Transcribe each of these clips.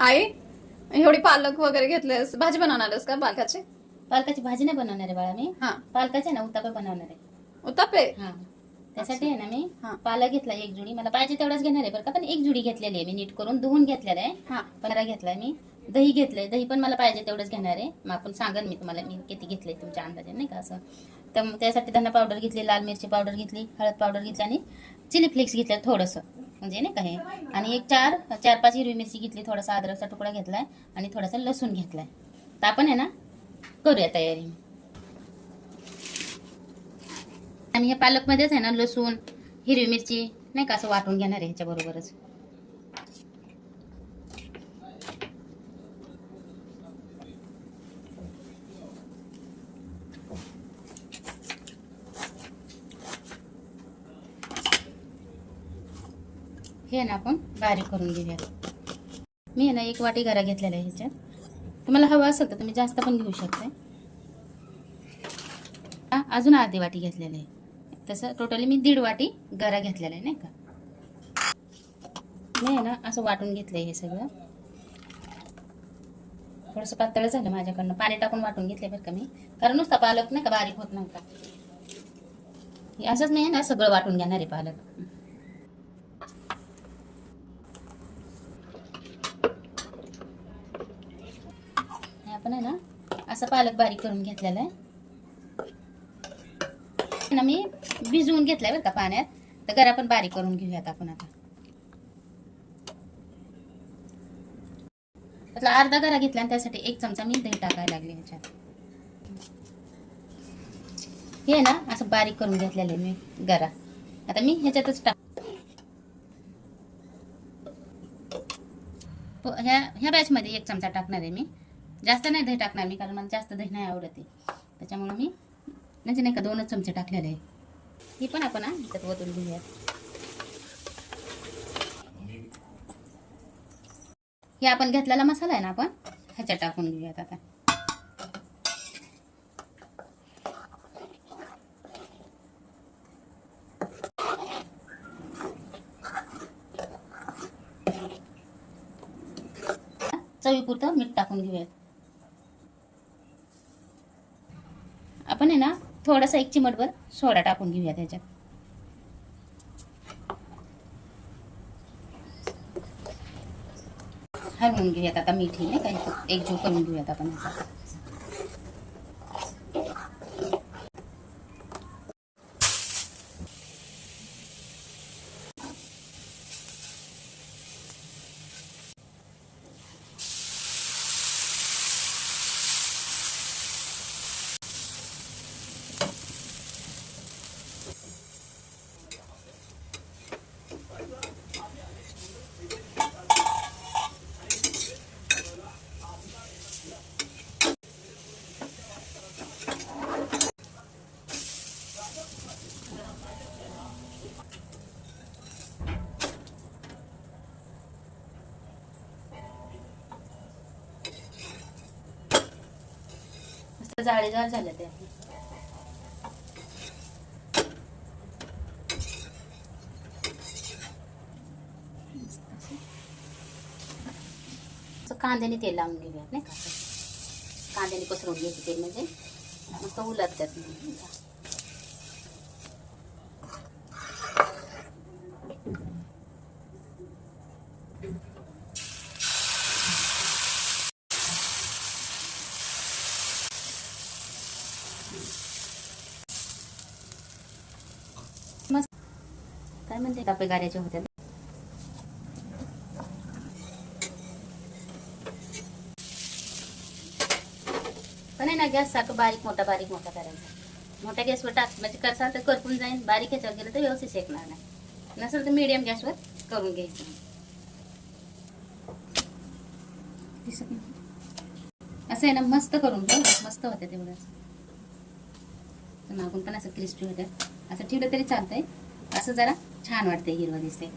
आई, एवढी पालक वगैरे घेतलेस, भाजी बनवणार आहेस का पालकाची? पालकाची भाजी नाही बनवणार आहे बाळा मी. हा. पालकाचे ना उत्तपे बनवणार आहे. उत्तप्पे. हा. त्यासाठी आहे ना मी हा. पालक घेतला एक जुडी. मला पाहिजे तेवढाच घेणार आहे बरं का, पण एक जुडी घेतलेली आहे मी, नीट करून धुवून घेतलेला आहे. हा. 15 घेतलाय मी. दही घेतलंय, दही पण मला पाहिजे तेवढंच घेणार आहे. मग आपण सांगन मी तुम्हाला मी किती घेतलंय तुमच्या अंदाजे, नाही का असं. तर त्यासाठी धना पावडर घेतली, लाल मिरची पावडर घेतली, हळद पावडर घेतली आणि चिली फ्लेक्स घेतलं थोडंसं, म्हणजे नाही का हे. आणि एक 4-5 हिरवी मिरची घेतली, थोडासा अद्रकचा तुकडा घेतलाय आणि थोडासा लसूण घेतलाय. तर आपण आहे ना करूया तयारी. आणि हे पालकमध्येच आहे ना लसूण, हिरवी मिरची नाही का असं वाटून घेणार आहे ह्याच्याबरोबरच. हे ना आपण बारीक करून घेऊया. मी आहे ना 1 वाटी गरा घेतलेला आहे ह्याच्यात. तुम्हाला हवं असेल तर तुम्ही जास्त पण घेऊ शकता. अजून अर्धी वाटी घेतलेली आहे. तसं टोटली मी 1.5 वाटी गरा घेतलेला आहे, नाही का. मी आहे ना असं वाटून घेतलंय हे सगळं. थोडंसं पातळ झालं माझ्याकडनं, पाणी टाकून वाटून घेतलंय बरं का मी, कारण नुसता पालक नाही का बारीक होत नव्हता. असंच मी आहे ना सगळं वाटून घेणार आहे पालक. आपण आहे ना असं पालक बारीक करून घेतलेला आहे ना, मी भिजवून घेतलाय बरं का पाण्यात. तर गरा पण बारीक करून घेऊयात आपण आता. त्यातला अर्धा गरा घेतला आणि त्यासाठी 1 चमचा मी दही टाकायला लागले ह्याच्यात. हे ना असं बारीक करून घेतलेलं आहे मी गरा. आता मी ह्याच्यातच ह्या बॅच मध्ये 1 चमचा टाकणार आहे मी. जास्त नाही दही टाकणार मी, कारण मला जास्त दही नाही आवडत आहे. त्याच्यामुळे मी म्हणजे नाही का 2च चमचे टाकलेले आहे. ही पण आपण ह्याच्यात ओतून घेऊयात. हे आपण घेतलेला मसाला आहे ना, आपण ह्याच्यात टाकून घेऊयात आता. चवीपुरतं मीठ टाकून घेऊयात. आपण आहे ना थोडासा 1 चिमटभर सोडा टाकून घेऊयात ह्याच्यात. हलवून घेऊयात आता मीठ नाही का, एकजीव करून घेऊयात आपण ह्याचा. मस्त जाळीदार झालं ते. कांद्याने तेल लावून घेऊयात नाही का. कांद्याने पसरवून घ्यायचे तेल, म्हणजे मस्त उलटतात. मस्त काय म्हणते कापे गाऱ्याचे होत्या. पण आहे ना गॅस सारखं बारीक मोठा करायचा. मोठ्या गॅसवर टाक म्हणजे करसाल तर करपून जाईल, बारीक ह्याच्यावर गेलं तर व्यवस्थित शेकणार नाही. नसेल तर मीडियम गॅसवर करून घ्यायचं. असं आहे ना मस्त करून घ्या, मस्त होते तेवढंच. मागून पण असं क्रिस्पी होतं. असं ठेवलं तरी चालतंय, असं जरा छान वाटतंय, हिरवं दिसतंय.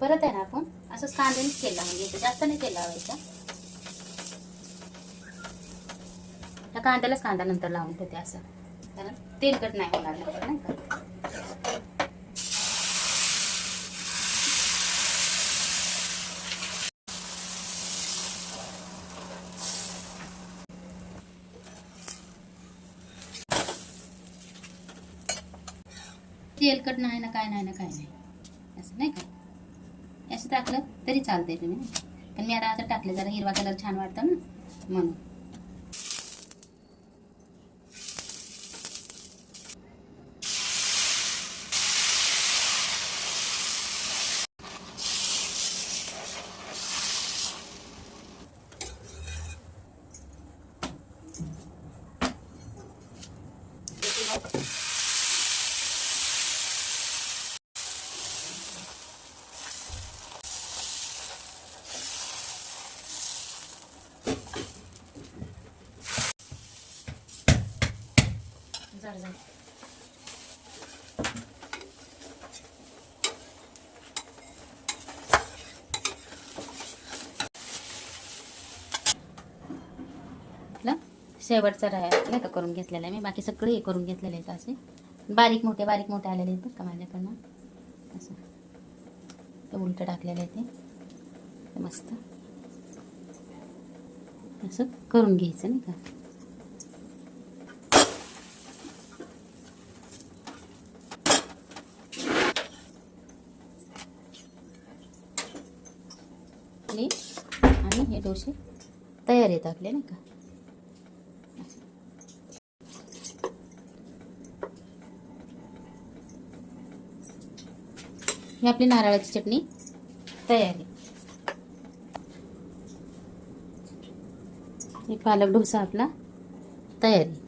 परत आहे ना आपण असंच कांद्यानेच तेल लावून घ्यायचं, जास्त नाही तेल लावायचं. त्या कांद्यालाच कांदा नंतर लावून ठेवते असं, कारण तेलकट नाही होणार नंतर नाही का. तेलकट नाही ना काय नाही ना काय नाही असं नाही का. असं टाकलं तरी चालतंय तुम्ही, पण मी आता असं टाकले जरा हिरवा कलर छान वाटतं ना म्हणून. जर आपलं शेवटचं नाही का करून घेतलेलं आहे मी, बाकी सगळे हे करून घेतलेले आहेत असे बारीक मोठे आलेले आहेत का माझ्याकडनं. असं ते उलटं टाकलेलं आहे ते मस्त असं करून घ्यायचं नाही का. आणि हे डोसे तयार आहेत आपले नाही का. ही आपली नारळाची चटणी तयार आहे. हे पालक डोसा आपला तयार आहे.